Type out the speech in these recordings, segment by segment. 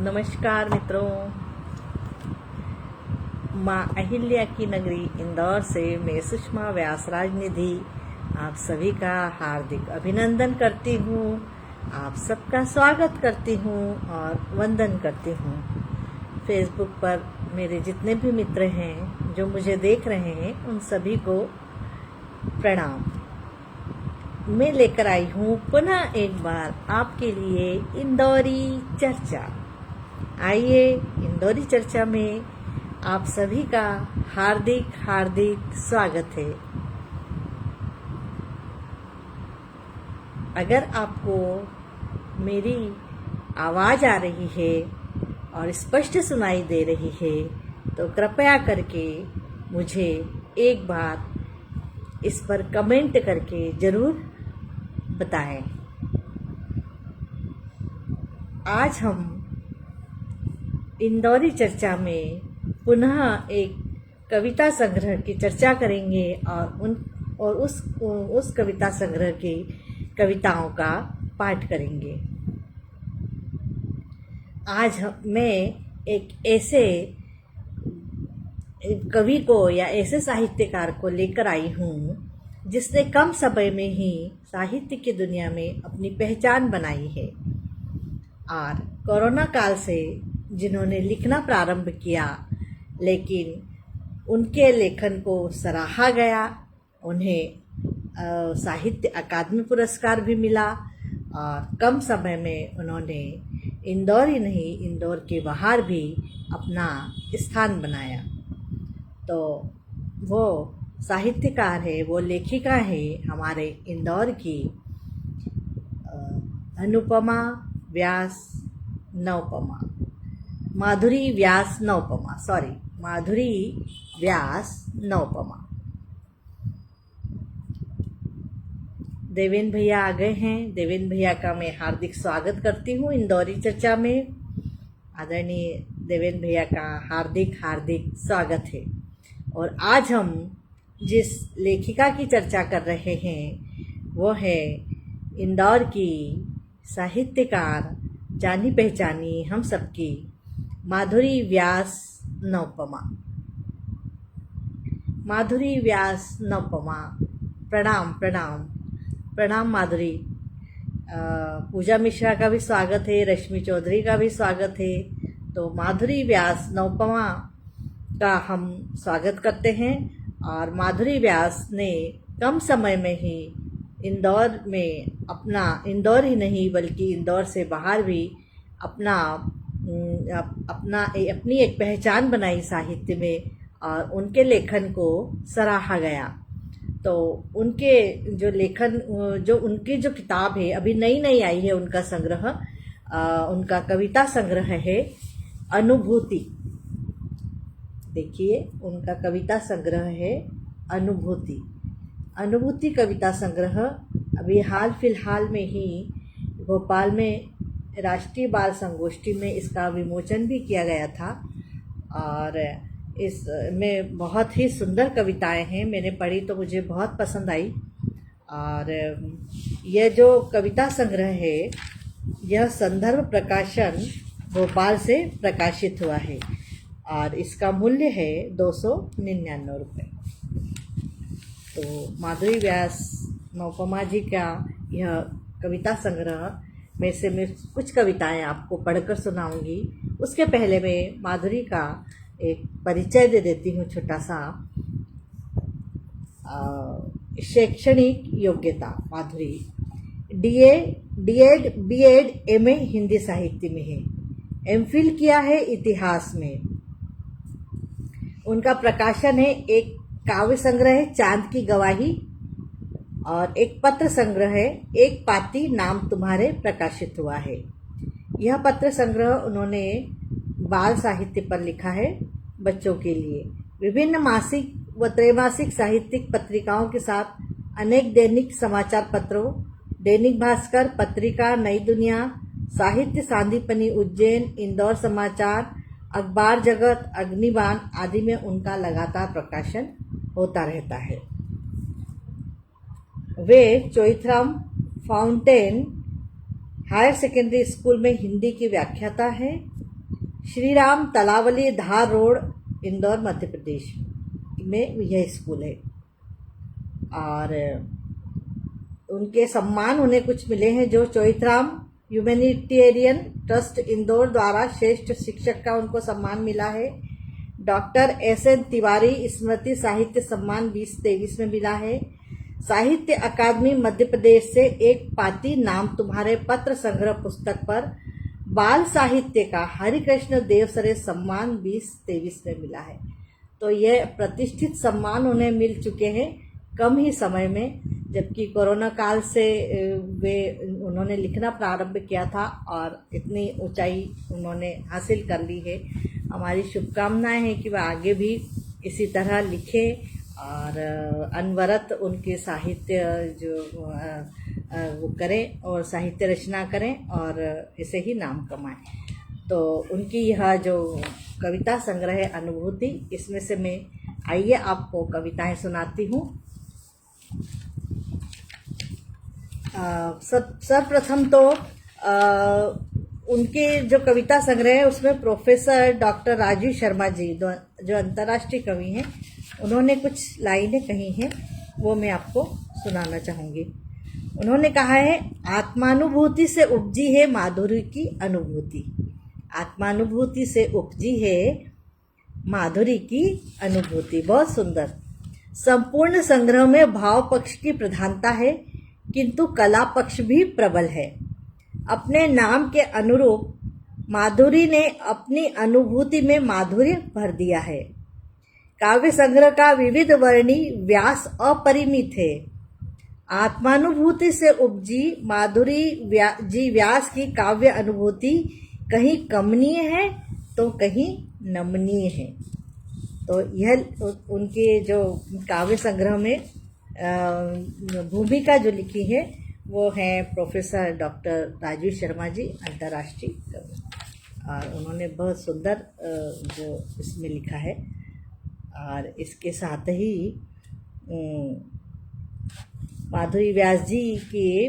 नमस्कार मित्रों। माँ अहिल्या की नगरी इंदौर से मैं सुषमा व्यास राजनिधि आप सभी का हार्दिक अभिनंदन करती हूँ। आप सबका स्वागत करती हूँ और वंदन करती हूँ। फेसबुक पर मेरे जितने भी मित्र हैं जो मुझे देख रहे हैं उन सभी को प्रणाम। मैं लेकर आई हूँ पुनः एक बार आपके लिए इंदौरी चर्चा। आइए इंदौरी चर्चा में आप सभी का हार्दिक हार्दिक स्वागत है। अगर आपको मेरी आवाज़ आ रही है और स्पष्ट सुनाई दे रही है तो कृपया करके मुझे एक बार इस पर कमेंट करके ज़रूर बताएं। आज हम इंदौरी चर्चा में पुनः एक कविता संग्रह की चर्चा करेंगे और उस कविता संग्रह की कविताओं का पाठ करेंगे। आज मैं एक ऐसे कवि को या ऐसे साहित्यकार को लेकर आई हूँ जिसने कम समय में ही साहित्य की दुनिया में अपनी पहचान बनाई है और कोरोना काल से जिन्होंने लिखना प्रारंभ किया, लेकिन उनके लेखन को सराहा गया। उन्हें साहित्य अकादमी पुरस्कार भी मिला और कम समय में उन्होंने इंदौर ही नहीं, इंदौर के बाहर भी अपना स्थान बनाया। तो वो साहित्यकार है, वो लेखिका है हमारे इंदौर की अनुपमा व्यास नवपमा, माधुरी व्यास नवपमा। देवेंद्र भैया आ गए हैं। देवेंद्र भैया का मैं हार्दिक स्वागत करती हूँ इंदौरी चर्चा में। आदरणीय देवेंद्र भैया का हार्दिक हार्दिक स्वागत है। और आज हम जिस लेखिका की चर्चा कर रहे हैं वो है इंदौर की साहित्यकार, जानी पहचानी हम सबकी माधुरी व्यास नवपमा। माधुरी व्यास नवपमा, प्रणाम प्रणाम प्रणाम माधुरी। पूजा मिश्रा का भी स्वागत है, रश्मि चौधरी का भी स्वागत है। तो माधुरी व्यास नवपमा का हम स्वागत करते हैं। और माधुरी व्यास ने कम समय में ही इंदौर में इंदौर ही नहीं बल्कि इंदौर से बाहर भी अपनी एक पहचान बनाई साहित्य में और उनके लेखन को सराहा गया। तो उनके उनकी जो किताब है, अभी नई आई है उनका संग्रह, उनका कविता संग्रह है अनुभूति। देखिए, उनका कविता संग्रह है अनुभूति कविता संग्रह। अभी हाल फिलहाल में ही भोपाल में राष्ट्रीय बाल संगोष्ठी में इसका विमोचन भी किया गया था और इसमें बहुत ही सुंदर कविताएं हैं। मैंने पढ़ी तो मुझे बहुत पसंद आई। और यह जो कविता संग्रह है यह संदर्भ प्रकाशन भोपाल से प्रकाशित हुआ है और इसका मूल्य है 299 रुपये। तो माधुरी व्यास नवपमा जी का यह कविता संग्रह में से मैं कुछ कविताएं आपको पढ़कर सुनाऊंगी। उसके पहले मैं माधुरी का एक परिचय दे देती हूँ छोटा सा। शैक्षणिक योग्यता माधुरी डीएड बीएड एमए हिंदी साहित्य में है। एमफिल किया है इतिहास में। उनका प्रकाशन है एक काव्य संग्रह है चांद की गवाही और एक पत्र संग्रह है एक पाती नाम तुम्हारे, प्रकाशित हुआ है। यह पत्र संग्रह उन्होंने बाल साहित्य पर लिखा है बच्चों के लिए। विभिन्न मासिक व त्रैमासिक साहित्यिक पत्रिकाओं के साथ अनेक दैनिक समाचार पत्रों, दैनिक भास्कर, पत्रिका नई दुनिया, साहित्य सांदीपनी उज्जैन, इंदौर समाचार, अखबार जगत, अग्निबाण आदि में उनका लगातार प्रकाशन होता रहता है। वे Choithram fountain higher secondary school में हिंदी की व्याख्याता है। श्री राम तलावली धार रोड, इंदौर, मध्य प्रदेश में यह स्कूल है। और उनके सम्मान उन्हें कुछ मिले हैं, जो चोइथराम ह्यूमैनिटेरियन ट्रस्ट इंदौर द्वारा श्रेष्ठ शिक्षक का उनको सम्मान मिला है। Doctor SN. तिवारी स्मृति साहित्य सम्मान 2023 में मिला है। साहित्य अकादमी मध्य प्रदेश से एक पाती नाम तुम्हारे पत्र संग्रह पुस्तक पर बाल साहित्य का हरिकृष्ण देवसरे सम्मान 2023 में मिला है। तो यह प्रतिष्ठित सम्मान उन्हें मिल चुके हैं कम ही समय में, जबकि कोरोना काल से उन्होंने लिखना प्रारंभ किया था और इतनी ऊंचाई उन्होंने हासिल कर ली है। हमारी शुभकामनाएं हैं कि वह आगे भी इसी तरह लिखें और अनवरत उनके साहित्य जो वो करें और साहित्य रचना करें और इसे ही नाम कमाएं। तो उनकी यह जो कविता संग्रह है अनुभूति, इसमें से मैं आइए आपको कविताएं सुनाती हूँ। सर्वप्रथम तो उनके जो कविता संग्रह है उसमें प्रोफेसर डॉक्टर राजीव शर्मा जी जो अंतर्राष्ट्रीय कवि हैं, उन्होंने कुछ लाइनें कही हैं, वो मैं आपको सुनाना चाहूँगी। उन्होंने कहा है, आत्मानुभूति से उपजी है माधुरी की अनुभूति। आत्मानुभूति से उपजी है माधुरी की अनुभूति। बहुत सुंदर। संपूर्ण संग्रह में भाव पक्ष की प्रधानता है, किंतु कला पक्ष भी प्रबल है। अपने नाम के अनुरूप माधुरी ने अपनी अनुभूति में माधुर्य भर दिया है। काव्य संग्रह का विविध वर्णी व्यास अपरिमित है। आत्मानुभूति से उपजी माधुरी जी व्यास की काव्य अनुभूति कहीं कमनीय है तो कहीं नमनीय है। तो यह उनके जो काव्य संग्रह में भूमिका जो लिखी है वो है प्रोफेसर डॉक्टर राजीव शर्मा जी, अंतर्राष्ट्रीय कवि, और उन्होंने बहुत सुंदर जो इसमें लिखा है। और इसके साथ ही माधुरी व्यास जी के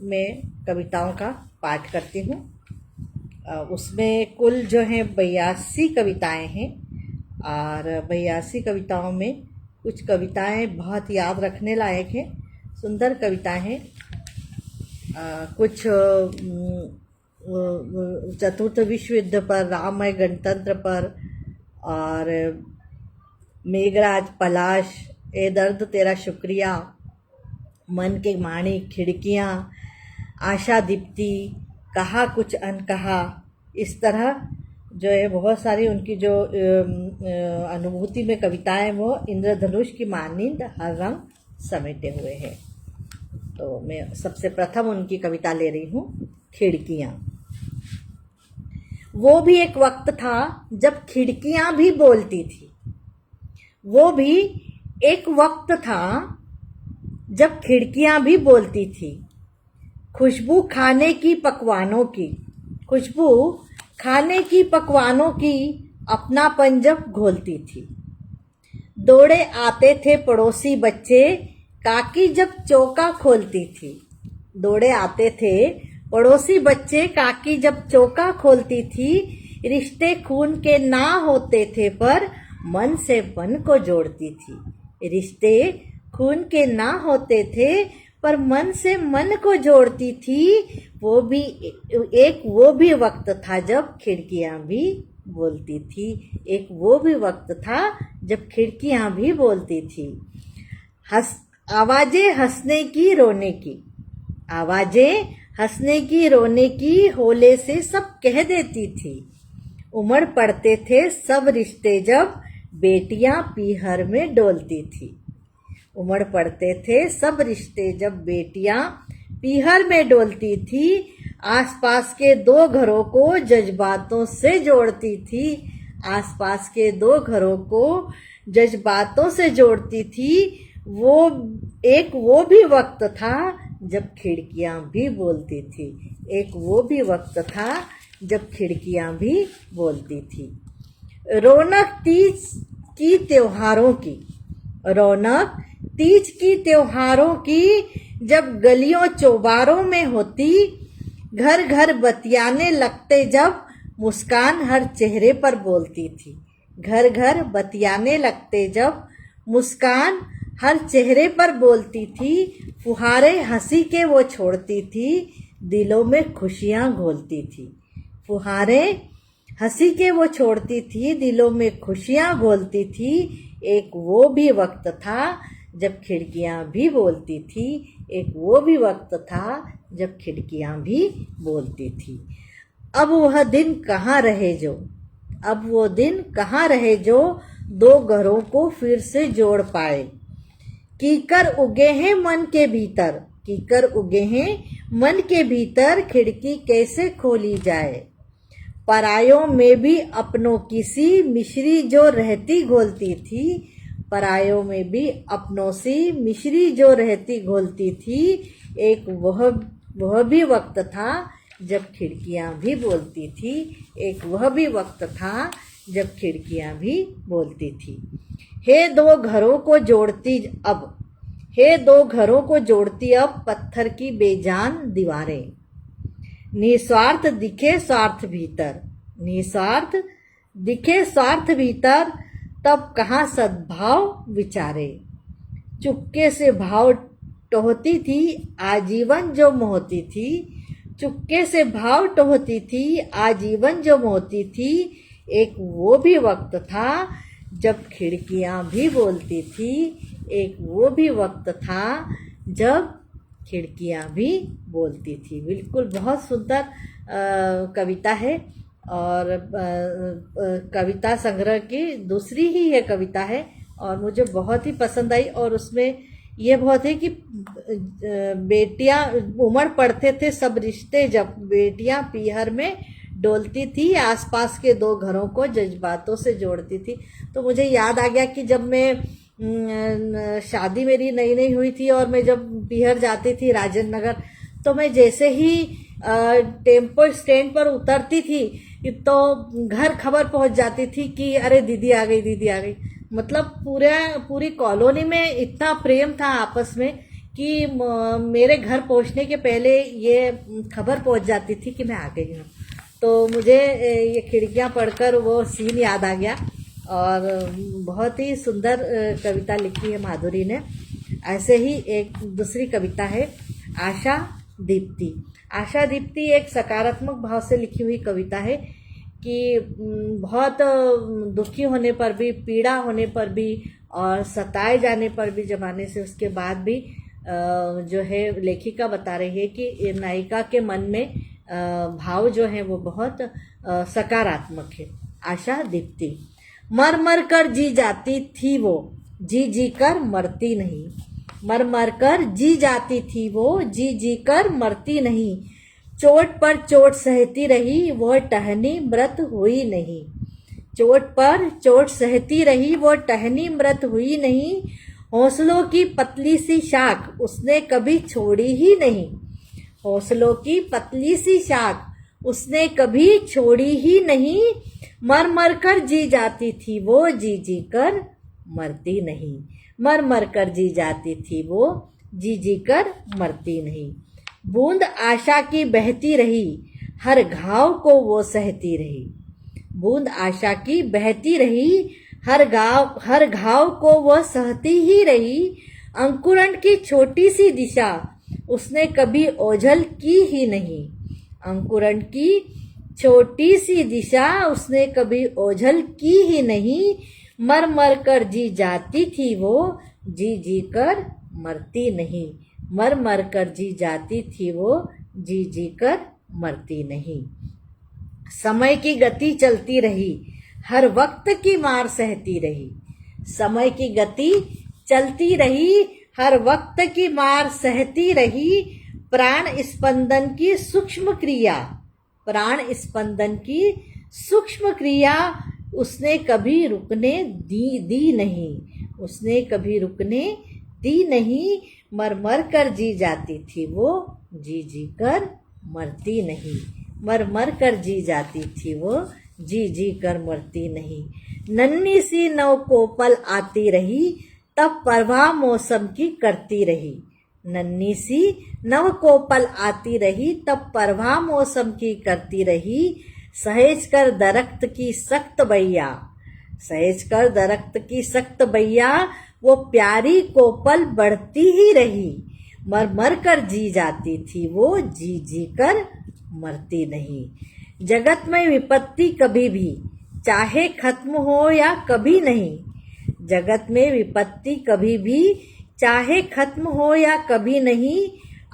मैं कविताओं का पाठ करती हूँ। उसमें कुल जो है 82 कविताएं हैं और 82 कविताओं में कुछ कविताएं बहुत याद रखने लायक हैं, सुंदर कविताएं हैं। कुछ चतुर्थ विश्व युद्ध पर, राममय गणतंत्र पर, और मेघराज, पलाश, ए दर्द तेरा शुक्रिया, मन के माणी, खिड़कियाँ, आशा दीप्ति, कहा कुछ अनकहा, इस तरह जो है बहुत सारी उनकी जो अनुभूति में कविताएं वो इंद्रधनुष की मानिंद हर रंग समेटे हुए हैं। तो मैं सबसे प्रथम उनकी कविता ले रही हूँ, खिड़कियाँ। वो भी एक वक्त था जब खिड़कियाँ भी बोलती थी। वो भी एक वक्त था जब खिड़कियाँ भी बोलती थी। खुशबू खाने की पकवानों की, खुशबू खाने की पकवानों की अपनापन जब घोलती थी। दौड़े आते थे पड़ोसी बच्चे, काकी जब चौका खोलती थी। दौड़े आते थे पड़ोसी बच्चे, काकी जब चौका खोलती थी। रिश्ते खून के ना होते थे पर मन से मन को जोड़ती थी। रिश्ते खून के ना होते थे पर मन से मन को जोड़ती थी। वो भी वक्त था जब खिड़कियां भी बोलती थी। एक वो भी वक्त था जब खिड़कियां भी बोलती थी। आवाजें हंसने की रोने की, आवाजें हंसने की रोने की होले से सब कह देती थी। उमड़ पड़ते थे सब रिश्ते जब बेटियां पीहर में डोलती थी। उमड़ पड़ते थे सब रिश्ते जब बेटियां पीहर में डोलती थी। आसपास के दो घरों को जज्बातों से जोड़ती थी। आसपास के दो घरों को जज्बातों से जोड़ती थी। वो भी वक्त था जब खिड़कियां भी बोलती थी। एक वो भी वक्त था जब खिड़कियां भी बोलती थी। रौनक तीज की त्योहारों की, रौनक तीज की त्योहारों की जब गलियों चौबारों में होती। घर घर बतियाने लगते जब मुस्कान हर चेहरे पर बोलती थी। घर घर बतियाने लगते जब मुस्कान हर चेहरे पर बोलती थी। फुहारे हंसी के वो छोड़ती थी, दिलों में खुशियाँ घोलती थी। फुहारे हंसी के वो छोड़ती थी, दिलों में खुशियाँ घोलती थी। एक वो भी वक्त था जब खिड़कियाँ भी बोलती थी। एक वो भी वक्त था जब खिड़कियाँ भी बोलती थी। अब वह दिन कहाँ रहे जो, अब वो दिन कहाँ रहे जो दो घरों को फिर से जोड़ पाए। कीकर उगे हैं मन के भीतर, कीकर उगे हैं मन के भीतर, खिड़की कैसे खोली जाए। परायों में भी अपनों की सी मिश्री जो रहती घोलती थी। परायों में भी अपनों सी मिश्री जो रहती घोलती थी। एक वह भी वक्त था जब खिड़कियाँ भी बोलती थी। एक वह भी वक्त था जब खिड़कियाँ भी बोलती थी। हे दो घरों को जोड़ती अब, हे दो घरों को जोड़ती अब पत्थर की बेजान दीवारें। निस्वार्थ दिखे स्वार्थ भीतर, निस्वार्थ दिखे स्वार्थ भीतर, तब कहाँ सद्भाव विचारे। चुपके से भाव टोहती थी आजीवन जो मोहती थी। चुपके से भाव टोहती थी आजीवन जो मोहती थी। एक वो भी वक्त था जब खिड़कियाँ भी बोलती थी। एक वो भी वक्त था जब खिड़कियाँ भी बोलती थी। बिल्कुल बहुत सुंदर कविता है और कविता संग्रह की दूसरी ही ये कविता है और मुझे बहुत ही पसंद आई। और उसमें ये बहुत है कि बेटियां उमड़ पड़ते थे सब रिश्ते जब बेटियां पीहर में डोलती थी, आसपास के दो घरों को जज्बातों से जोड़ती थी। तो मुझे याद आ गया कि जब मैं शादी मेरी नई नई हुई थी और मैं जब पीहर जाती थी राजेंद्र नगर, तो मैं जैसे ही टेम्पो स्टैंड पर उतरती थी तो घर खबर पहुंच जाती थी कि अरे दीदी आ गई, दीदी आ गई। मतलब पूरी कॉलोनी में इतना प्रेम था आपस में कि मेरे घर पहुंचने के पहले ये खबर पहुंच जाती थी कि मैं आ गई हूँ। तो मुझे ये खिड़कियाँ पढ़कर वो सीन याद आ गया और बहुत ही सुंदर कविता लिखी है माधुरी ने। ऐसे ही एक दूसरी कविता है आशा दीप्ति। आशा दीप्ति एक सकारात्मक भाव से लिखी हुई कविता है कि बहुत दुखी होने पर भी, पीड़ा होने पर भी और सताए जाने पर भी जमाने से, उसके बाद भी जो है लेखिका बता रही है कि नायिका के मन में भाव जो है वो बहुत सकारात्मक है। आशा दीप्ति। मर मर कर जी जाती थी वो, जी जी कर मरती नहीं। मर मर कर जी जाती थी वो, जी जी कर मरती नहीं। चोट पर चोट सहती रही वो टहनी मृत हुई नहीं। चोट पर चोट सहती रही वो टहनी मृत हुई नहीं। हौसलों की पतली सी शाख उसने कभी छोड़ी ही नहीं। हौसलों की पतली सी शाख उसने कभी छोड़ी ही नहीं। मर मर कर जी जाती थी वो, जी जी कर मरती नहीं। मर मर कर जी जाती थी वो, जी जी कर मरती नहीं। बूंद आशा की बहती रही, हर घाव को वो सहती रही। बूंद आशा की बहती रही, हर घाव को वो सहती ही रही। अंकुरण की छोटी सी दिशा उसने कभी ओझल की ही नहीं। अंकुरण की छोटी सी दिशा उसने कभी ओझल की ही नहीं। मर मर कर जी जाती थी वो, जी जी कर मरती नहीं। मर मर कर जी जाती थी वो, जी जी कर मरती नहीं। समय की गति चलती रही, हर वक्त की मार सहती रही। समय की गति चलती रही, हर वक्त की मार सहती रही। प्राण स्पंदन की सूक्ष्म क्रिया, प्राण स्पंदन की सूक्ष्म क्रिया उसने कभी रुकने दी नहीं। उसने कभी रुकने दी नहीं। मर मर कर जी जाती थी वो, जी जी कर मरती नहीं। मर मर कर जी जाती थी वो, जी जी कर मरती नहीं। नन्ही सी नव कोपल आती रही, तब परवाह मौसम की करती रही। नन्ही सी नव कोपल आती रही, तब परवाह मौसम की करती रही। सहेज कर दरख्त की सख्त बैया, सहेज कर दरख्त की सख्त बैया, वो प्यारी कोपल बढ़ती ही रही। मर मर कर जी जाती थी वो, जी जी कर मरती नहीं। जगत में विपत्ति कभी भी चाहे खत्म हो या कभी नहीं, जगत में विपत्ति कभी भी चाहे खत्म हो या कभी नहीं।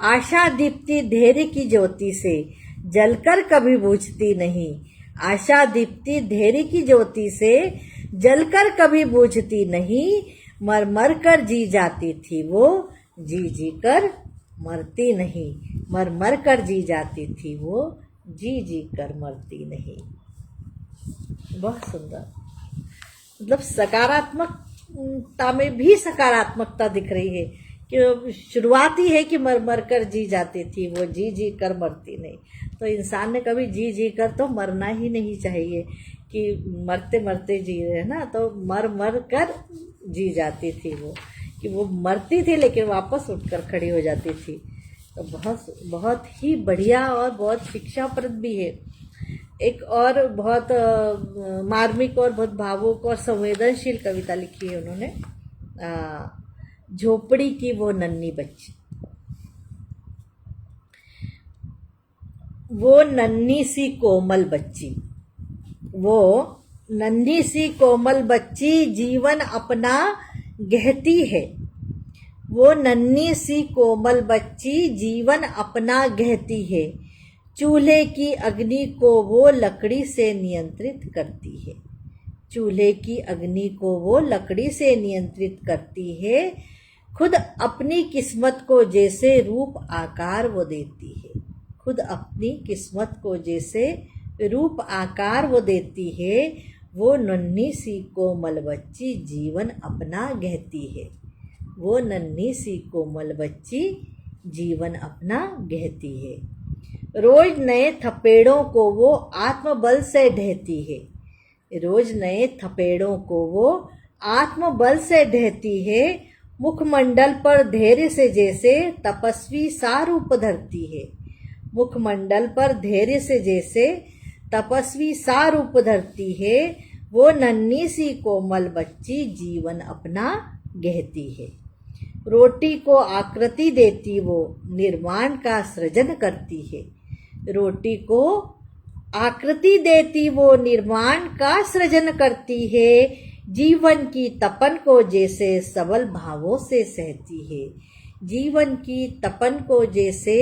आशा दीप्ति धैर्य की ज्योति से जलकर कभी बुझती नहीं। आशा दीप्ति धैर्य की ज्योति से जलकर कभी बुझती नहीं। मर मर कर जी जाती थी वो, जी जी कर मरती नहीं। मर मर कर जी जाती थी वो, जी जी कर मरती नहीं। बहुत सुंदर, मतलब सकारात्मकता में भी सकारात्मकता दिख रही है कि शुरुआत ही है कि मर मर कर जी जाती थी वो, जी जी कर मरती नहीं। तो इंसान ने कभी जी जी कर तो मरना ही नहीं चाहिए कि मरते मरते जी रहे ना, तो मर मर कर जी जाती थी वो, कि वो मरती थी लेकिन वापस उठकर खड़ी हो जाती थी। तो बहुत बहुत ही बढ़िया और बहुत शिक्षाप्रद भी है। एक और बहुत मार्मिक और बहुत भावुक और संवेदनशील कविता लिखी है उन्होंने, झोपड़ी की वो नन्ही बच्ची। वो नन्ही सी कोमल बच्ची, वो नन्ही सी कोमल बच्ची जीवन अपना गहती है। वो नन्ही सी कोमल बच्ची जीवन अपना गहती है। चूल्हे की अग्नि को वो लकड़ी से नियंत्रित करती है। चूल्हे की अग्नि को वो लकड़ी से नियंत्रित करती है। खुद अपनी किस्मत को जैसे रूप आकार वो देती है। खुद अपनी किस्मत को जैसे रूप आकार वो देती है। वो नन्ही सी कोमल बच्ची जीवन अपना गहती है। वो नन्ही सी कोमल बच्ची जीवन अपना गहती है। रोज नए थपेड़ों को वो आत्मबल से ढहती है। रोज नए थपेड़ों को वो आत्मबल से ढहती है। मुखमंडल पर धैर्य से जैसे तपस्वी सा रूप धरती है। मुखमंडल पर धैर्य से जैसे तपस्वी सा रूप धरती है। वो नन्ही सी कोमल बच्ची जीवन अपना गहती है। रोटी को आकृति देती वो निर्माण का सृजन करती है। रोटी को आकृति देती वो निर्माण का सृजन करती है। जीवन की तपन को जैसे सबल भावों से सहती है। जीवन की तपन को जैसे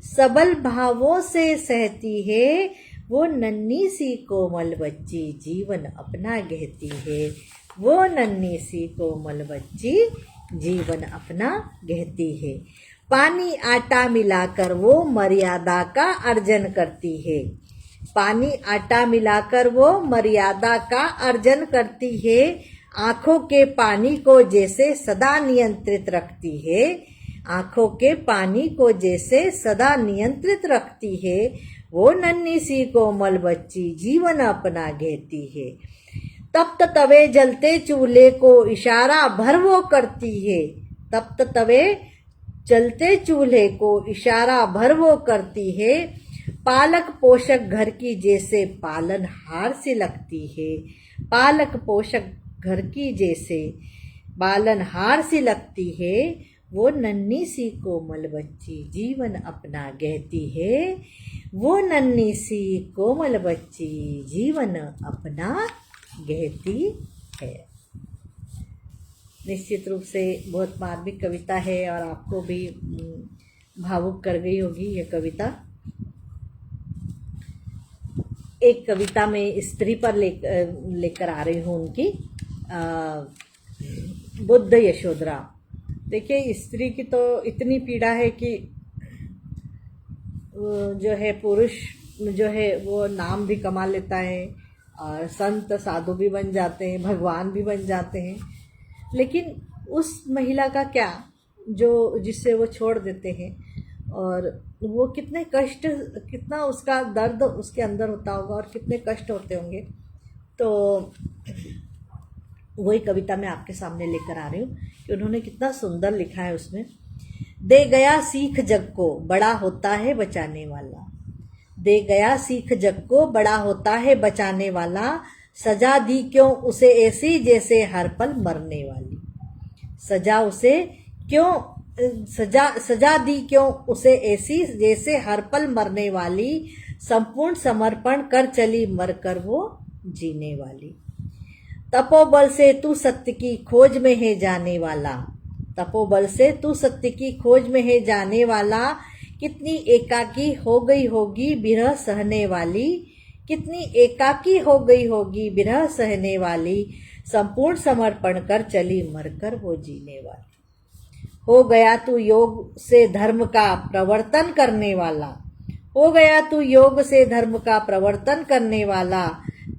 सबल भावों से सहती है। वो नन्ही सी कोमल बच्ची जीवन अपना गहती है। वो नन्ही सी कोमल बच्ची जीवन अपना गहती है। पानी आटा मिलाकर वो मर्यादा का अर्जन करती है। पानी आटा मिलाकर वो मर्यादा का अर्जन करती है। आंखों के पानी को जैसे सदा नियंत्रित रखती है। आंखों के पानी को जैसे सदा नियंत्रित रखती है। वो नन्ही सी कोमल बच्ची जीवन अपना गहती है। तप्त तवे जलते चूल्हे को इशारा भर वो करती है। तप्त तवे जलते चूल्हे को इशारा भर वो करती है। पालक पोषक घर की जैसे पालनहार सी लगती है। पालक पोषक घर की जैसे पालनहार सी लगती है। वो नन्ही सी कोमल बच्ची जीवन अपना गहती है। वो नन्ही सी कोमल बच्ची जीवन अपना गहती है। निश्चित रूप से बहुत मार्मिक कविता है और आपको भी भावुक कर गई होगी यह कविता। एक कविता में स्त्री पर लेकर आ रही हूँ उनकी, बुद्ध यशोधरा। देखिए, स्त्री की तो इतनी पीड़ा है कि जो है पुरुष जो है वो नाम भी कमा लेता है और संत साधु भी बन जाते हैं, भगवान भी बन जाते हैं, लेकिन उस महिला का क्या जो जिससे वो छोड़ देते हैं, और वो कितने कष्ट, कितना उसका दर्द उसके अंदर होता होगा और कितने कष्ट होते होंगे। तो वही कविता मैं आपके सामने लेकर आ रही हूँ कि उन्होंने कितना सुंदर लिखा है उसमें। दे गया सीख जग को, बड़ा होता है बचाने वाला। दे गया सीख जग को, बड़ा होता है बचाने वाला। सजा दी क्यों उसे ऐसी, जैसे हर पल मरने वाली। सजा उसे क्यों सजा दी क्यों उसे ऐसी, जैसे हर पल मरने वाली। संपूर्ण समर्पण कर चली, मरकर वो जीने वाली। तपोबल से तू सत्य की खोज में है जाने वाला। तपोबल से तू सत्य की खोज में है जाने वाला। कितनी एकाकी हो गई होगी विरह सहने वाली। कितनी एकाकी हो गई होगी विरह सहने वाली। संपूर्ण समर्पण कर चली, मरकर वो जीने वाली। हो गया तू योग से धर्म का प्रवर्तन करने वाला। हो गया तू योग से धर्म का प्रवर्तन करने वाला।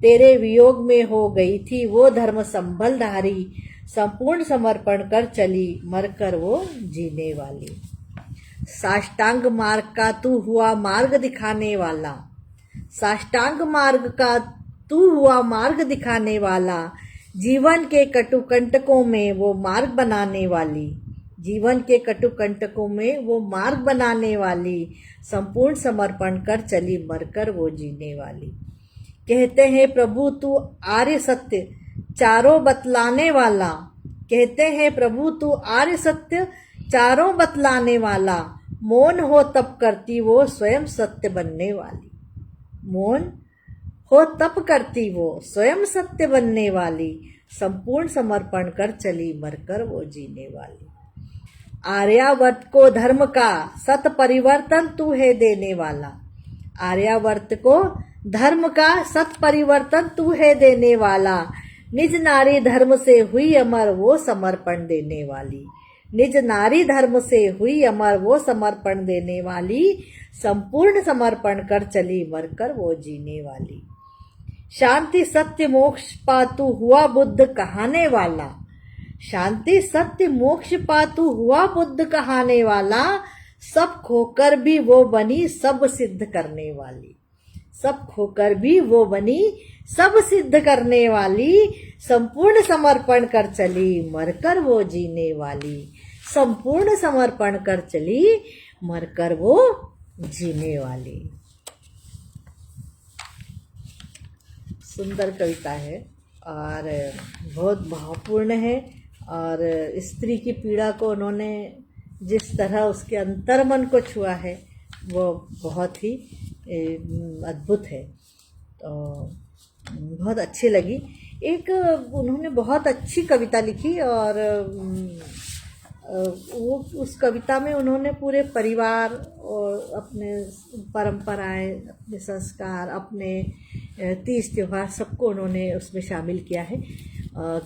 तेरे वियोग में हो गई थी वो धर्म संभलधारी। संपूर्ण समर्पण कर चली, मरकर वो जीने वाली। साष्टांग मार्ग का तू हुआ मार्ग दिखाने वाला। साष्टांग मार्ग का तू हुआ मार्ग दिखाने वाला। जीवन के कटुकंटकों में वो मार्ग बनाने वाली। जीवन के कटुकंटकों में वो मार्ग बनाने वाली। संपूर्ण समर्पण कर चली, मरकर वो जीने वाली। कहते हैं प्रभु तू आर्य सत्य चारों बतलाने वाला। कहते हैं प्रभु तू आर्य सत्य चारों बतलाने वाला। मौन हो तब करती वो स्वयं सत्य बनने वाली। मौन हो तप करती वो स्वयं सत्य बनने वाली। संपूर्ण समर्पण कर चली, मरकर वो जीने वाली। आर्यावर्त को धर्म का सत परिवर्तन तू है देने वाला। आर्यावर्त को धर्म का सत परिवर्तन तू है देने वाला। निज नारी धर्म से हुई अमर वो समर्पण देने वाली। निज नारी धर्म से हुई अमर वो समर्पण देने वाली। संपूर्ण समर्पण कर चली, मरकर वो जीने वाली। शांति सत्य मोक्ष पातु हुआ बुद्ध कहाने वाला। शांति सत्य मोक्ष पातु हुआ बुद्ध कहाने वाला। सब खोकर भी वो बनी सब सिद्ध करने वाली। सब खोकर भी वो बनी सब सिद्ध करने वाली। संपूर्ण समर्पण कर चली, मरकर वो जीने वाली। संपूर्ण समर्पण कर चली, मरकर वो जीने वाली। सुंदर कविता है और बहुत भावपूर्ण है। और स्त्री की पीड़ा को उन्होंने जिस तरह उसके अंतर्मन को छुआ है वो बहुत ही अद्भुत है। तो बहुत अच्छी लगी। एक उन्होंने बहुत अच्छी कविता लिखी और वो उस कविता में उन्होंने पूरे परिवार और अपने परंपराएं, अपने संस्कार, अपने तीज त्योहार सबको उन्होंने उसमें शामिल किया है।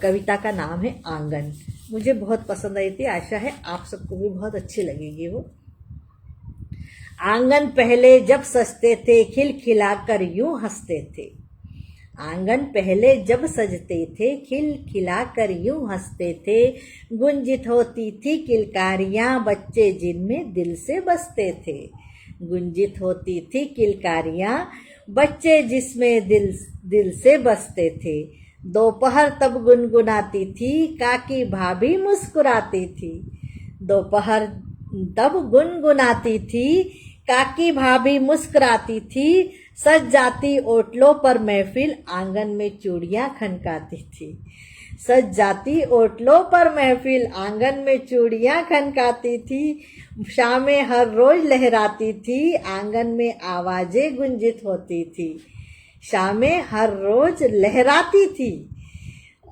कविता का नाम है आंगन। मुझे बहुत पसंद आई थी, आशा है आप सबको भी बहुत अच्छी लगेगी वो। आंगन पहले जब सजते थे खिलखिला कर यूं हंसते थे। आंगन पहले जब सजते थे खिलखिला कर यूं हंसते थे। गुंजित होती थी किलकारियां बच्चे जिनमें दिल से बसते थे। गुंजित होती थी किलकारियां बच्चे जिसमें दिल से बसते थे। दोपहर तब गुनगुनाती थी काकी भाभी मुस्कुराती थी। दोपहर तब गुनगुनाती थी काकी भाभी मुस्कुराती थी। सज जाती ओटलों पर महफिल आंगन में चूड़ियां खनकाती थी। सज जाती ओटलों पर महफिल आंगन में चूड़ियां खनकाती थी। शामें हर रोज लहराती थी आंगन में आवाजें गुंजित होती थी। शामें हर रोज लहराती थी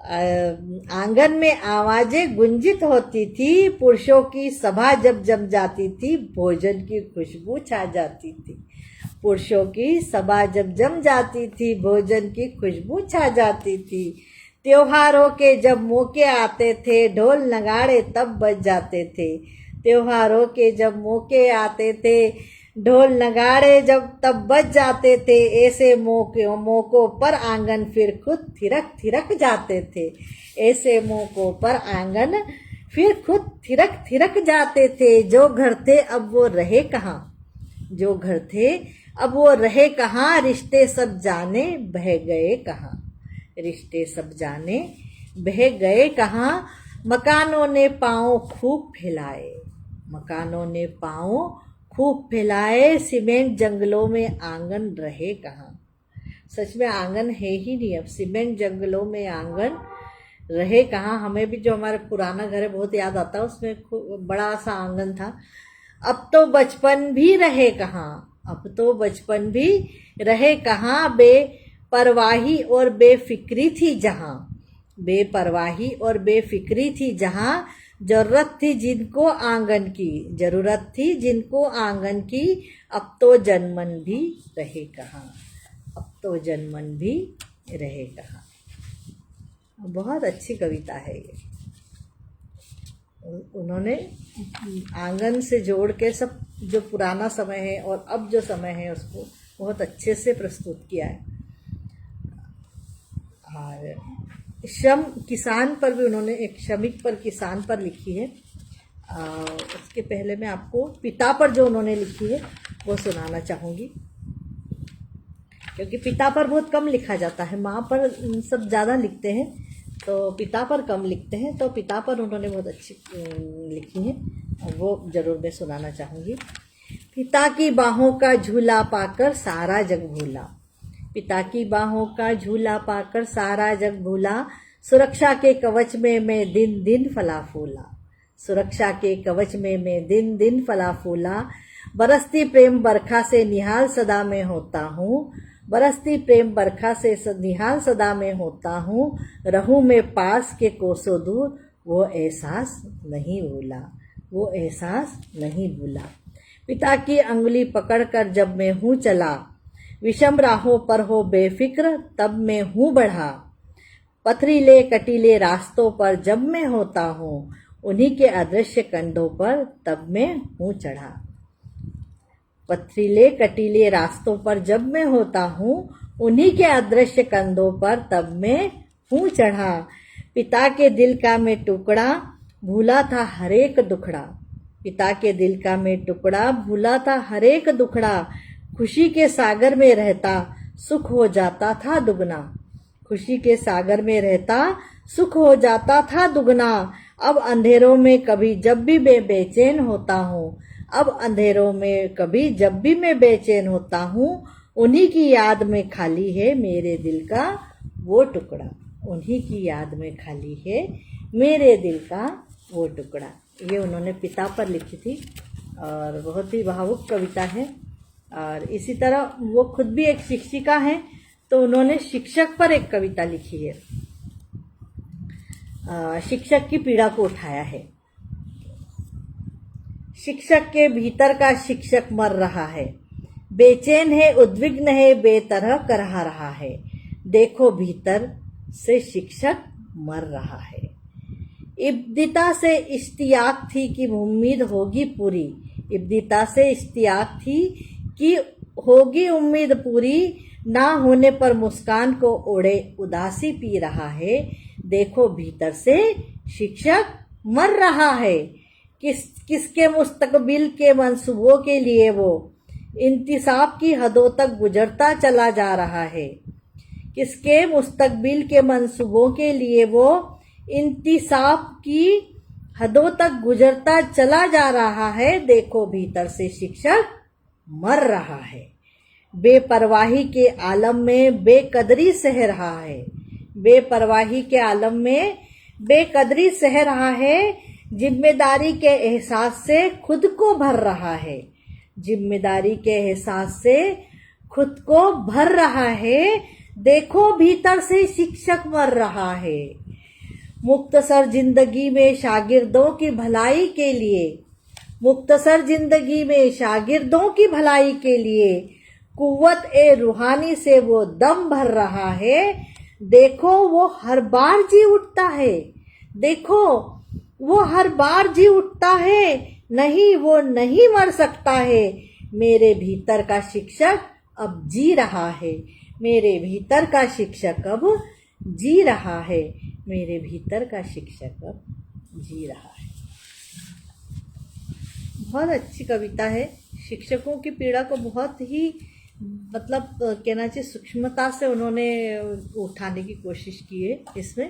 आंगन में आवाजें गुंजित होती थी। पुरुषों की सभा जब जम जाती थी भोजन की खुशबू छा जाती थी। पुरुषों की सभा जब जम जाती थी भोजन की खुशबू छा जाती थी। त्योहारों के जब मौके आते थे ढोल नगाड़े तब बज जाते थे। त्योहारों के जब मौके आते थे ढोल नगाड़े जब तब बज जाते थे। ऐसे मौकों पर आंगन फिर खुद थिरक थिरक जाते थे। ऐसे मौकों पर आंगन फिर खुद थिरक थिरक जाते थे। जो घर थे अब वो रहे कहाँ। जो घर थे अब वो रहे कहाँ। रिश्ते सब जाने बह गए कहाँ। रिश्ते सब जाने बह गए कहाँ। मकानों ने पाँव खूब फैलाए। मकानों ने पाँव खूब फैलाए, सीमेंट जंगलों में आंगन रहे कहाँ। सच में आंगन है ही नहीं अब, सीमेंट जंगलों में आंगन रहे कहाँ। हमें भी जो हमारा पुराना घर है बहुत याद आता है, उसमें बड़ा सा आंगन था। अब तो बचपन भी रहे कहाँ, अब तो बचपन भी रहे कहाँ। बेपरवाही और बेफिक्री थी जहाँ, बेपरवाही और बेफिक्री थी जहाँ। जरूरत थी जिनको आंगन की, जरूरत थी जिनको आंगन की। अब तो जनमन भी रहे कहाँ, अब तो जनमन भी रहे कहाँ। बहुत अच्छी कविता है ये। उन्होंने आंगन से जोड़ के सब जो पुराना समय है और अब जो समय है उसको बहुत अच्छे से प्रस्तुत किया है। और श्रम किसान पर भी उन्होंने एक श्रमिक पर किसान पर लिखी है। उसके पहले मैं आपको पिता पर जो उन्होंने लिखी है वो सुनाना चाहूँगी, क्योंकि पिता पर बहुत कम लिखा जाता है, माँ पर सब ज़्यादा लिखते हैं, तो पिता पर कम लिखते हैं। तो पिता पर उन्होंने बहुत अच्छी लिखी है, वो ज़रूर मैं सुनाना चाहूँगी। पिता की बाहों का झूला पाकर सारा जग भूला, पिता की बाहों का झूला पाकर सारा जग भूला। सुरक्षा के कवच में मैं दिन दिन फला फूला, सुरक्षा के कवच में मैं दिन दिन फला फूला। बरसती प्रेम बरखा से निहाल सदा में होता हूँ, बरसती प्रेम बरखा से निहाल सदा में होता हूँ। रहूं मैं पास के कोसों दूर, वो एहसास नहीं भूला, वो एहसास नहीं भूला। पिता की अंगुली पकड़कर जब मैं हूँ चला, विषम राहों पर हो बेफिक्र तब मैं हूँ बढ़ा। पथरीले कटीले रास्तों पर जब मैं होता हूँ, उन्हीं के अदृश्य कंधों पर तब मैं हूँ चढ़ा। पथरीले कटीले रास्तों पर जब मैं होता हूँ, उन्हीं के अदृश्य कंधों पर तब मैं हूँ चढ़ा। पिता के दिल का मैं टुकड़ा भूला था हरेक दुखड़ा, पिता के दिल का मैं टुकड़ा भूला था हरेक दुखड़ा। खुशी के सागर में रहता सुख हो जाता था दुगना, खुशी के सागर में रहता सुख हो जाता था दुगना। अब अंधेरों में कभी जब भी मैं बेचैन होता हूँ, अब अंधेरों में कभी जब भी मैं बेचैन होता हूँ, उन्हीं की याद में खाली है मेरे दिल का वो टुकड़ा, उन्हीं की याद में खाली है मेरे दिल का वो टुकड़ा। ये उन्होंने पिता पर लिखी थी और बहुत ही भावुक कविता है। और इसी तरह वो खुद भी एक शिक्षिका हैं, तो उन्होंने शिक्षक पर एक कविता लिखी है, शिक्षक की पीड़ा को उठाया है। शिक्षक के भीतर का शिक्षक मर रहा है, बेचैन है उद्विग्न है बेतरह करहा रहा है। देखो भीतर से शिक्षक मर रहा है। इब्तिदा से इश्तियाक थी कि उम्मीद होगी पूरी, इब्तिदा से इश्तियाक थी कि होगी उम्मीद पूरी। ना होने पर मुस्कान को ओढ़े उदासी पी रहा है। देखो भीतर से शिक्षक मर रहा है। किसके मुस्तकबिल के मंसूबों के लिए वो इंतिसाब की हदों तक गुजरता चला जा रहा है। किसके मुस्तकबिल के मंसूबों के लिए वो इंतिसाब की हदों तक गुजरता चला जा रहा है। देखो भीतर से शिक्षक मर रहा है। बेपरवाही के आलम में बेकदरी सह रहा है, बेपरवाही के आलम में बेकदरी सह रहा है। जिम्मेदारी के एहसास से खुद को भर रहा है, जिम्मेदारी के एहसास से खुद को भर रहा है। देखो भीतर से शिक्षक मर रहा है। मुख्तसर जिंदगी में शागिर्दों की भलाई के लिए, मुख्तसर जिंदगी में शागिर्दों की भलाई के लिए कुव्वत ए रूहानी से वो दम भर रहा है। देखो वो हर बार जी उठता है, देखो वो हर बार जी उठता है। नहीं वो नहीं मर सकता है। मेरे भीतर का शिक्षक अब जी रहा है, मेरे भीतर का शिक्षक अब जी रहा है, मेरे भीतर का शिक्षक अब जी रहा है। बहुत अच्छी कविता है। शिक्षकों की पीड़ा को बहुत ही मतलब कहना चाहिए सूक्ष्मता से उन्होंने उठाने की कोशिश की है इसमें।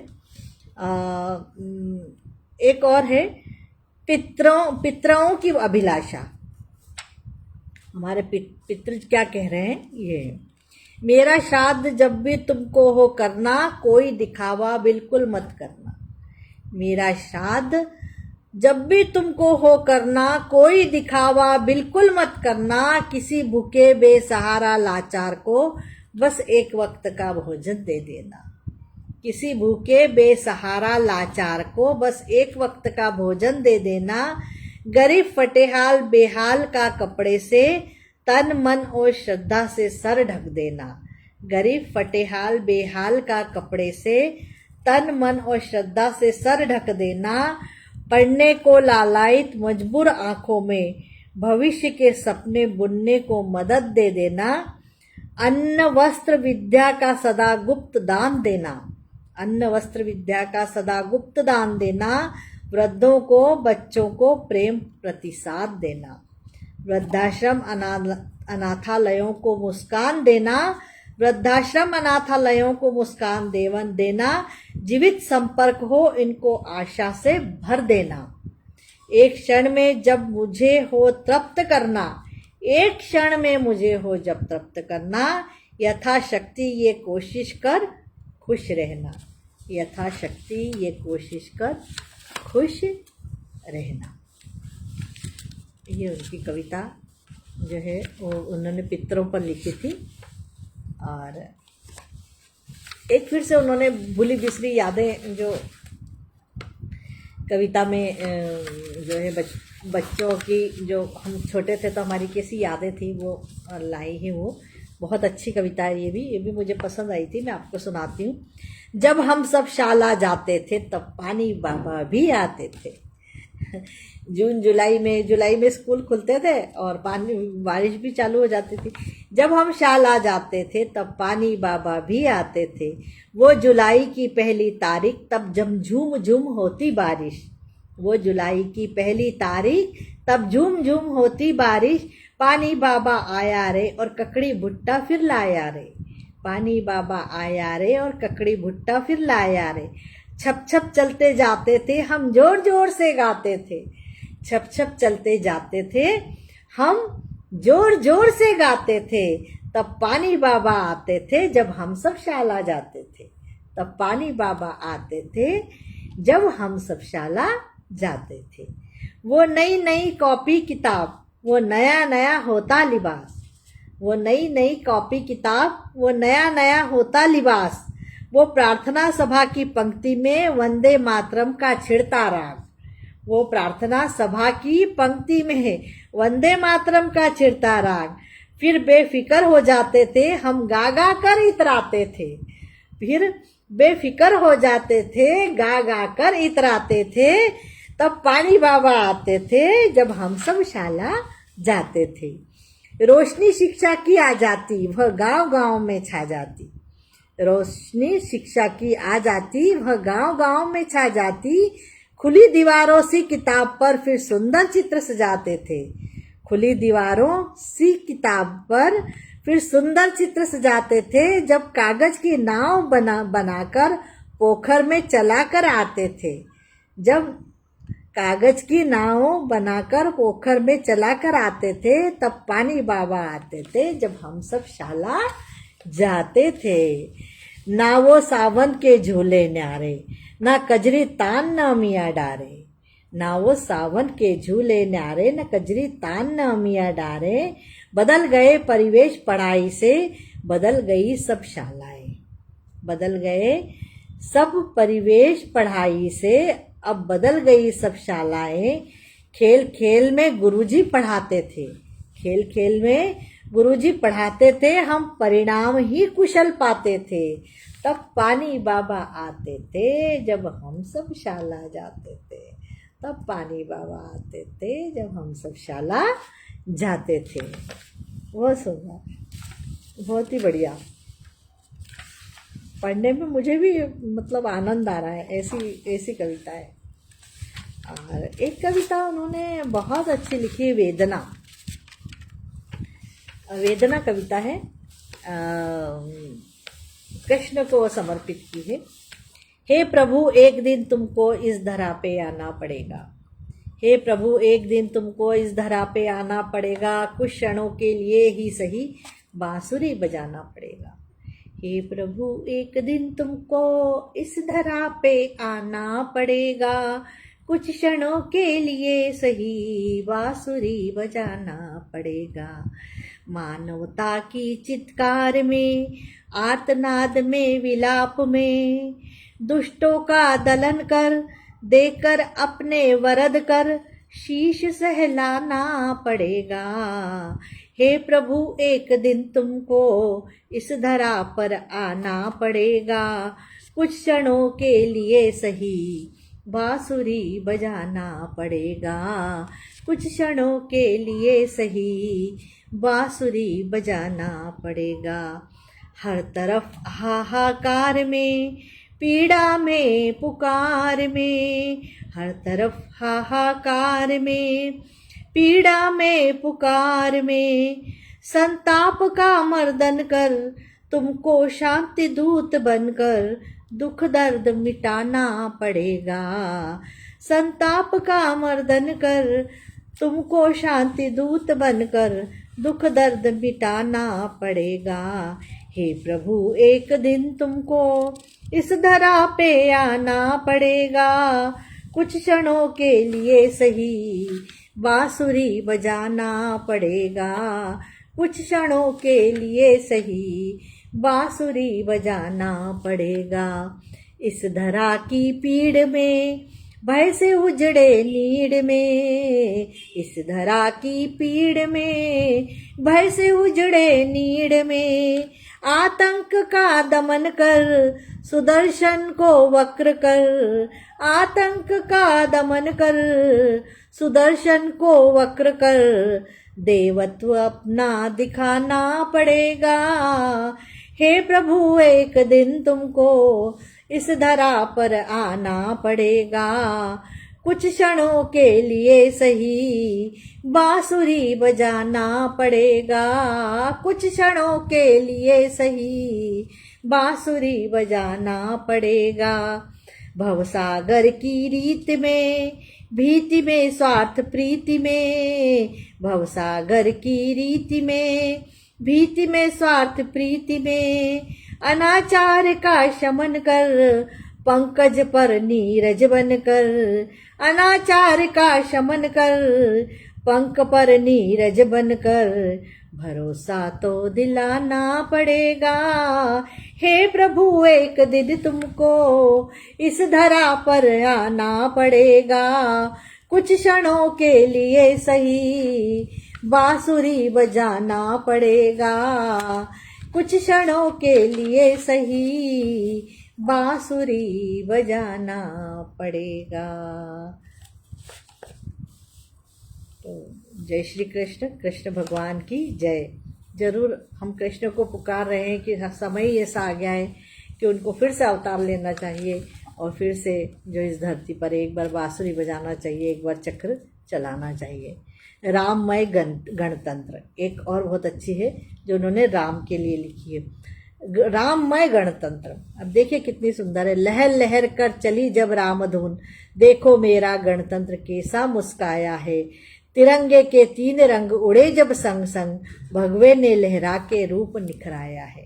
एक और है पितरों की अभिलाषा। हमारे पितृ क्या कह रहे हैं ये, मेरा श्राद्ध जब भी तुमको हो करना, कोई दिखावा बिल्कुल मत करना। मेरा श्राद्ध जब भी तुमको हो करना, कोई दिखावा बिल्कुल मत करना। किसी भूखे बेसहारा लाचार को बस एक वक्त का भोजन दे देना। किसी भूखे बेसहारा लाचार को बस एक वक्त का भोजन दे देना। गरीब फटेहाल बेहाल का कपड़े से तन मन और श्रद्धा से सर ढक देना। गरीब फटेहाल बेहाल का कपड़े से तन मन और श्रद्धा से सर ढक देना। पढ़ने को लालायित मजबूर आंखों में भविष्य के सपने बुनने को मदद दे देना। अन्न वस्त्र विद्या का सदा गुप्त दान देना। अन्न वस्त्र विद्या का सदा गुप्त दान देना। वृद्धों को बच्चों को प्रेम प्रतिसाद देना। वृद्धाश्रम अनाथालयों को मुस्कान देना। वृद्धाश्रम अनाथालयों को मुस्कान देना। जीवित संपर्क हो इनको आशा से भर देना। एक क्षण में जब मुझे हो तृप्त करना। एक क्षण में मुझे हो जब तृप्त करना। यथाशक्ति ये कोशिश कर खुश रहना। यथाशक्ति ये कोशिश कर खुश रहना। ये उनकी कविता जो है वो उन्होंने पितरों पर लिखी थी। और एक फिर से उन्होंने भूली बिसरी यादें जो कविता में जो है बच्चों की, जो हम छोटे थे तो हमारी कैसी यादें थी वो लाई है। वो बहुत अच्छी कविता है। ये भी मुझे पसंद आई थी। मैं आपको सुनाती हूँ। जब हम सब शाला जाते थे तब पानी बाबा भी आते थे। जुलाई में स्कूल खुलते थे और पानी बारिश भी चालू हो जाती थी। जब हम शाला जाते थे तब पानी बाबा भी आते थे। वो जुलाई की पहली तारीख तब जब झूम झूम होती बारिश। वो जुलाई की पहली तारीख तब झूम झूम होती बारिश। पानी बाबा आया रे और ककड़ी भुट्टा फिर लाया रे। पानी बाबा आया रे और ककड़ी भुट्टा फिर लाया रे। छप छप चलते जाते थे हम जोर जोर से गाते थे। छप छप चलते जाते थे हम जोर जोर से गाते थे। तब पानी बाबा आते थे जब हम सब शाला जाते थे। तब पानी बाबा आते थे जब हम सब शाला जाते थे। वो नई नई कॉपी किताब, वो नया नया होता लिबास। वो नई नई कॉपी किताब, वो नया नया होता लिबास। वो प्रार्थना सभा की पंक्ति में वंदे मातरम का छिड़ता राग। वो प्रार्थना सभा की पंक्ति में वंदे मातरम का छिड़ता राग। फिर बेफिक्र हो जाते थे हम गा गा कर इतराते थे। फिर बेफिक्र हो जाते थे गा गा कर इतराते थे। तब पानी बाबा आते थे जब हम सब शाला जाते थे। रोशनी शिक्षा की आ जाती वह गांव गांव में छा जाती। रोशनी शिक्षा की आ जाती वह गांव गांव में छा जाती। खुली दीवारों सी किताब पर फिर सुंदर चित्र सजाते थे। खुली दीवारों सी किताब पर फिर सुंदर चित्र सजाते थे। जब कागज की नाव बनाकर पोखर में चलाकर आते थे। जब कागज की नाव बनाकर पोखर में चलाकर आते थे तब पानी बाबा आते थे जब हम सब शाला जाते थे। ना वो सावन के झूले न्यारे, ना कजरी तान ना मियाँ डारे। ना वो सावन के झूले न्यारे, न कजरी तान ना मियाँ डारे। बदल गए परिवेश पढ़ाई से, बदल गई सब शालाएं। बदल गए सब परिवेश पढ़ाई से, अब बदल गई सब शालाएं। खेल खेल में गुरुजी पढ़ाते थे। खेल खेल में गुरुजी पढ़ाते थे हम परिणाम ही कुशल पाते थे। तब पानी बाबा आते थे जब हम सब शाला जाते थे। तब पानी बाबा आते थे जब हम सब शाला जाते थे। बहुत सुंदर, बहुत ही बढ़िया। पढ़ने में मुझे भी मतलब आनंद आ रहा है। ऐसी कविता है। और एक कविता उन्होंने बहुत अच्छी लिखी, वेदना। वेदना कविता है, कृष्ण को समर्पित की है। हे प्रभु, एक दिन तुमको इस धरा पे आना पड़ेगा। हे प्रभु, एक दिन तुमको इस धरा पे आना पड़ेगा, कुछ क्षणों के लिए ही सही बांसुरी बजाना पड़ेगा। हे प्रभु, एक दिन तुमको इस धरा पे आना पड़ेगा, कुछ क्षणों के लिए सही बांसुरी बजाना पड़ेगा। मानवता की चित्कार में, आर्तनाद में, विलाप में, दुष्टों का दलन कर, देकर अपने वरद कर, शीश सहलाना पड़ेगा। हे प्रभु, एक दिन तुमको इस धरा पर आना पड़ेगा, कुछ क्षणों के लिए सही बांसुरी बजाना पड़ेगा, कुछ क्षणों के लिए सही बांसुरी बजाना पड़ेगा। हर तरफ हाहाकार में, पीड़ा में, पुकार में, हर तरफ हाहाकार में, पीड़ा में, पुकार में, संताप का मर्दन कर, तुमको शांति दूत बनकर दुख दर्द मिटाना पड़ेगा। संताप का मर्दन कर, तुमको शांति दूत बनकर दुख दर्द मिटाना पड़ेगा। हे प्रभु, एक दिन तुमको इस धरा पे आना पड़ेगा, कुछ क्षणों के लिए सही बांसुरी बजाना पड़ेगा, कुछ क्षणों के लिए सही बांसुरी बजाना पड़ेगा। इस धरा की पीड़ में, भय से उजड़े नीड़ में, इस धरा की पीड़ में, भय से उजड़े नीड़ में, आतंक का दमन कर, सुदर्शन को वक्र कर, आतंक का दमन कर, सुदर्शन को वक्र कर, देवत्व अपना दिखाना पड़ेगा। हे प्रभु, एक दिन तुमको इस धरा पर आना पड़ेगा, कुछ क्षणों के लिए सही बांसुरी बजाना पड़ेगा, कुछ क्षणों के लिए सही बांसुरी बजाना पड़ेगा। भवसागर की रीत में, भीति में, स्वार्थ प्रीति में, भवसागर की रीति में, भीति में, स्वार्थ प्रीति में, अनाचार का शमन कर, पंकज पर नीरज बन कर, अनाचार का शमन कर, पंख पर नीरज बन कर, भरोसा तो दिलाना पड़ेगा। हे प्रभु, एक दिन तुमको इस धरा पर आना पड़ेगा, कुछ क्षणों के लिए सही बांसुरी बजाना पड़ेगा, कुछ क्षणों के लिए सही बांसुरी बजाना पड़ेगा। तो जय श्री कृष्ण, कृष्ण भगवान की जय। जरूर हम कृष्ण को पुकार रहे हैं कि समय ही ऐसा आ गया है कि उनको फिर से अवतार लेना चाहिए और फिर से जो इस धरती पर एक बार बांसुरी बजाना चाहिए, एक बार चक्र चलाना चाहिए। राममय गणतंत्र एक और बहुत अच्छी है जो उन्होंने राम के लिए लिखी है। राममय गणतंत्र, अब देखिए कितनी सुंदर है। लहर लहर कर चली जब रामधुन, देखो मेरा गणतंत्र कैसा मुस्काया है। तिरंगे के 3 रंग उड़े जब संग संग, भगवे ने लहरा के रूप निखराया है।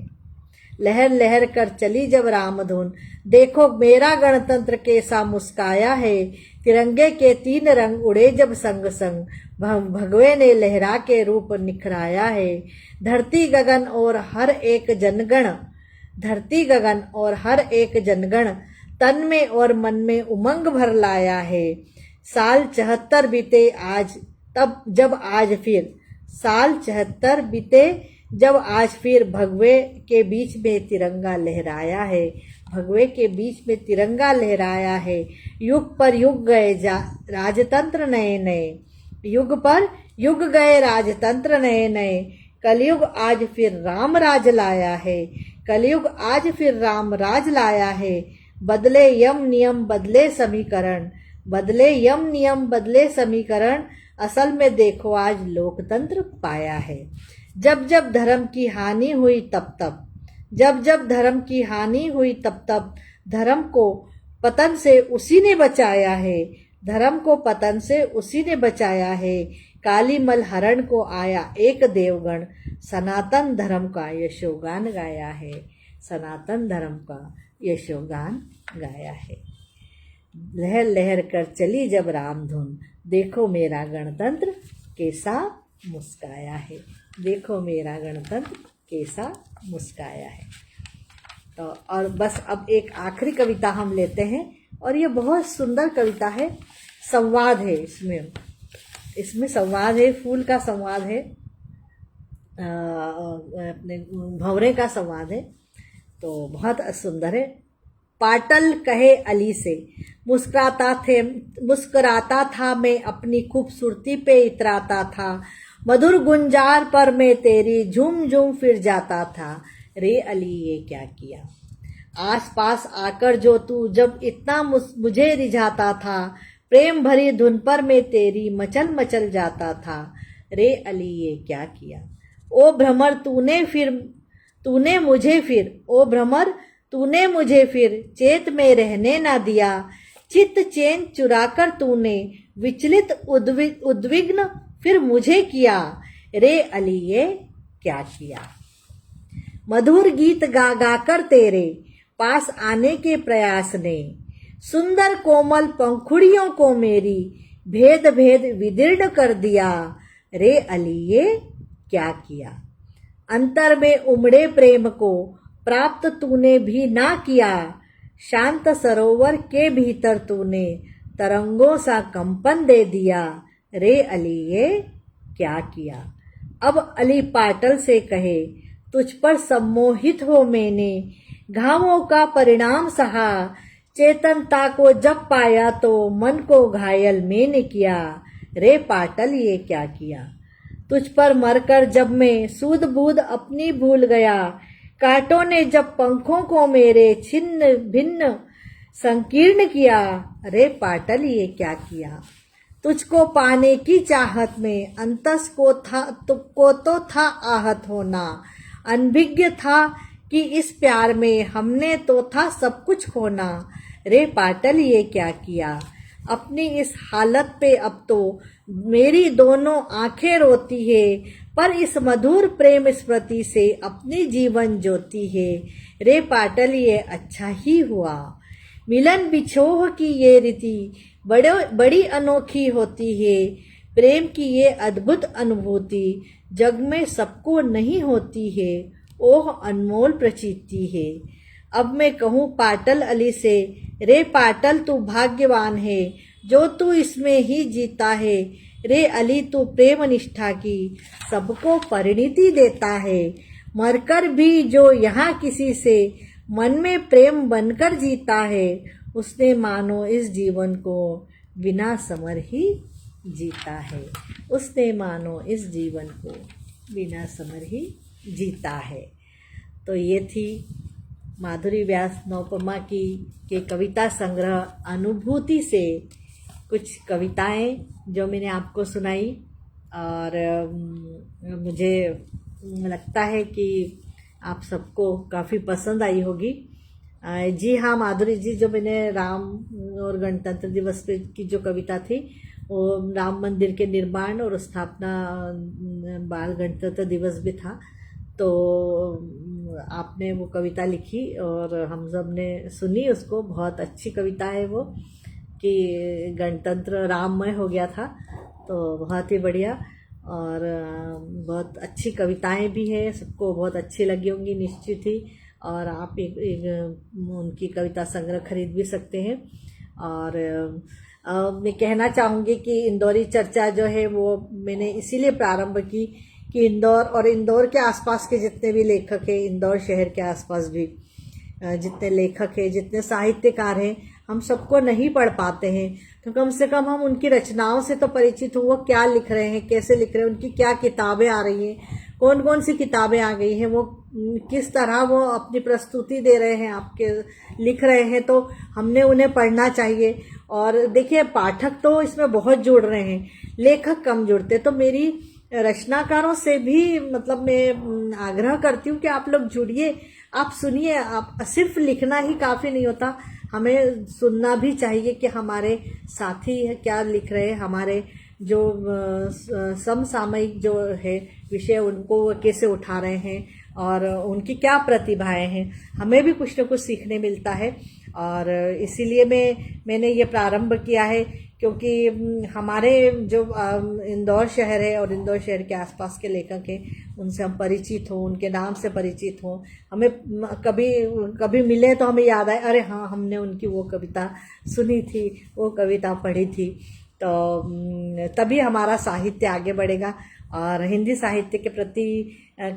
लहर लहर कर चली जब रामधुन, देखो मेरा गणतंत्र कैसा मुस्काया है। तिरंगे के 3 रंग उड़े जब संग संग, भगवे ने लहरा के रूप निखराया है। धरती गगन और हर एक जनगण, धरती गगन और हर एक जनगण, तन में और मन में उमंग भर लाया है। साल 74 बीते आज तब जब आज फिर, साल 74 बीते जब आज फिर, भगवे के बीच में तिरंगा लहराया है। भगवे के बीच में तिरंगा लहराया है। युग पर युग गए राजतंत्र नए नए, युग पर युग गए राजतंत्र नए नए, कलयुग आज फिर राम राज लाया है। कलयुग आज फिर राम राज लाया है। बदले यम नियम बदले समीकरण, बदले यम नियम बदले समीकरण, असल में देखो आज लोकतंत्र पाया है। जब जब धर्म की हानि हुई तब तब, जब जब धर्म की हानि हुई तब तब, धर्म को पतन से उसी ने बचाया है। धर्म को पतन से उसी ने बचाया है। काली मल हरण को आया एक देवगण, सनातन धर्म का यशोगान गाया है। सनातन धर्म का यशोगान गाया है। लहर लहर कर चली जब राम धुन, देखो मेरा गणतंत्र कैसा मुस्काया है। देखो मेरा गणतंत्र कैसा मुस्काया है। तो और बस अब एक आखिरी कविता हम लेते हैं, और ये बहुत सुंदर कविता है। संवाद है इसमें संवाद है, फूल का संवाद है, अपने भंवरे का संवाद है, तो बहुत सुंदर है। पाटल कहे अली से, मुस्कुराता था मैं अपनी खूबसूरती पे इतराता था, मधुर गुंजार पर मैं तेरी झूम झूम फिर जाता था। रे अली ये क्या किया, आस पास आकर जो तू जब इतना मुझे रिझाता था, प्रेम भरी धुन पर मैं तेरी मचल मचल जाता था। रे अली ये क्या किया, ओ भ्रमर तूने मुझे फिर चेत में रहने ना दिया, चित्त चैन चुराकर तूने विचलित उद्विग्न फिर मुझे किया। रे अली ये क्या किया, मधुर गीत गा गा कर तेरे पास आने के प्रयास ने, सुंदर कोमल पंखुड़ियों को मेरी भेद भेद विदीर्ण कर दिया। रे अली ये क्या किया, अंतर में उमड़े प्रेम को प्राप्त तूने भी ना किया, शांत सरोवर के भीतर तूने तरंगों सा कंपन दे दिया। रे अली ये क्या किया। अब अली पाटल से कहे, तुझ पर सम्मोहित हो मैंने, घावों का परिणाम सहा, चेतनता को जब पाया तो मन को घायल मैंने किया। रे पाटल ये क्या किया, तुझ पर मरकर जब मैं सूध बूध अपनी भूल गया, कांटों ने जब पंखों को मेरे छिन्न भिन्न संकीर्ण किया। रे पाटल ये क्या किया, तुझको पाने की चाहत में अंतस को तो था आहत होना, अनभिज्ञ था कि इस प्यार में हमने तो था सब कुछ खोना। रे पाटल ये क्या किया, अपनी इस हालत पे अब तो मेरी दोनों आंखें रोती है, पर इस मधुर प्रेम स्मृति से अपनी जीवन ज्योति है। रे पाटल ये अच्छा ही हुआ, मिलन बिछोह की ये रीति बड़ी अनोखी होती है, प्रेम की ये अद्भुत अनुभूति जग में सबको नहीं होती है, ओह अनमोल प्रचिति है। अब मैं कहूँ पाटल अली से, रे पाटल तू भाग्यवान है जो तू इसमें ही जीता है। रे अली तू प्रेम निष्ठा की सबको परिणति देता है, मरकर भी जो यहाँ किसी से मन में प्रेम बनकर जीता है, उसने मानो इस जीवन को बिना समर ही जीता है। उसने मानो इस जीवन को बिना समर ही जीता है। तो ये थी माधुरी व्यास नौपमा की के कविता संग्रह अनुभूति से कुछ कविताएं जो मैंने आपको सुनाई, और मुझे लगता है कि आप सबको काफ़ी पसंद आई होगी। जी हाँ माधुरी जी, जो मैंने राम और गणतंत्र दिवस पे की जो कविता थी वो राम मंदिर के निर्माण और स्थापना बाल गणतंत्र दिवस भी था, तो आपने वो कविता लिखी और हम सब ने सुनी उसको। बहुत अच्छी कविता है वो कि गणतंत्र राममय हो गया था, तो बहुत ही बढ़िया और बहुत अच्छी कविताएं भी है, सबको बहुत अच्छी लगी होंगी निश्चित ही। और आप एक उनकी कविता संग्रह खरीद भी सकते हैं। और मैं कहना चाहूँगी कि इंदौरी चर्चा जो है वो मैंने इसीलिए प्रारंभ की कि इंदौर और इंदौर के आसपास के जितने भी लेखक हैं, इंदौर शहर के आसपास भी जितने लेखक हैं, जितने साहित्यकार हैं, हम सबको नहीं पढ़ पाते हैं, तो कम से कम हम उनकी रचनाओं से तो परिचित हो, वो क्या लिख रहे हैं, कैसे लिख रहे हैं, उनकी क्या किताबें आ रही हैं, कौन कौन सी किताबें आ गई हैं, वो किस तरह वो अपनी प्रस्तुति दे रहे हैं, आपके लिख रहे हैं, तो हमने उन्हें पढ़ना चाहिए। और देखिए पाठक तो इसमें बहुत जुड़ रहे हैं, लेखक कम जुड़ते, तो मेरी रचनाकारों से भी मतलब मैं आग्रह करती हूँ कि आप लोग जुड़िए, आप सुनिए। आप सिर्फ लिखना ही काफ़ी नहीं होता, हमें सुनना भी चाहिए कि हमारे साथी क्या लिख रहे हैं, हमारे जो समसामयिक जो है विषय उनको वो कैसे उठा रहे हैं और उनकी क्या प्रतिभाएं हैं, हमें भी कुछ न कुछ सीखने मिलता है। और इसीलिए मैंने ये प्रारंभ किया है, क्योंकि हमारे जो इंदौर शहर है और इंदौर शहर के आसपास के लेखक हैं उनसे हम परिचित हों, उनके नाम से परिचित हों, हमें कभी कभी मिले तो हमें याद आए, अरे हाँ हमने उनकी वो कविता सुनी थी, वो कविता पढ़ी थी। तो तभी हमारा साहित्य आगे बढ़ेगा। और हिंदी साहित्य के प्रति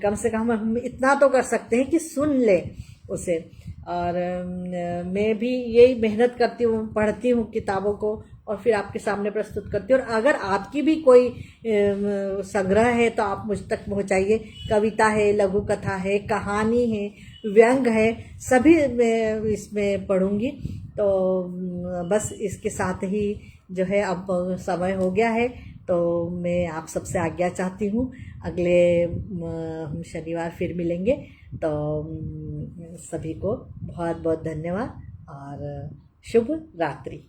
कम से कम हम इतना तो कर सकते हैं कि सुन ले उसे। और मैं भी यही मेहनत करती हूँ, पढ़ती हूँ किताबों को और फिर आपके सामने प्रस्तुत करती हूँ। और अगर आपकी भी कोई संग्रह है तो आप मुझ तक पहुँचाइए। कविता है, लघु कथा है, कहानी है, व्यंग है, सभी मैं इसमें पढ़ूंगी। तो बस इसके साथ ही जो है अब समय हो गया है, तो मैं आप सबसे आज्ञा चाहती हूँ। अगले हम शनिवार फिर मिलेंगे। तो सभी को बहुत बहुत धन्यवाद और शुभ रात्रि।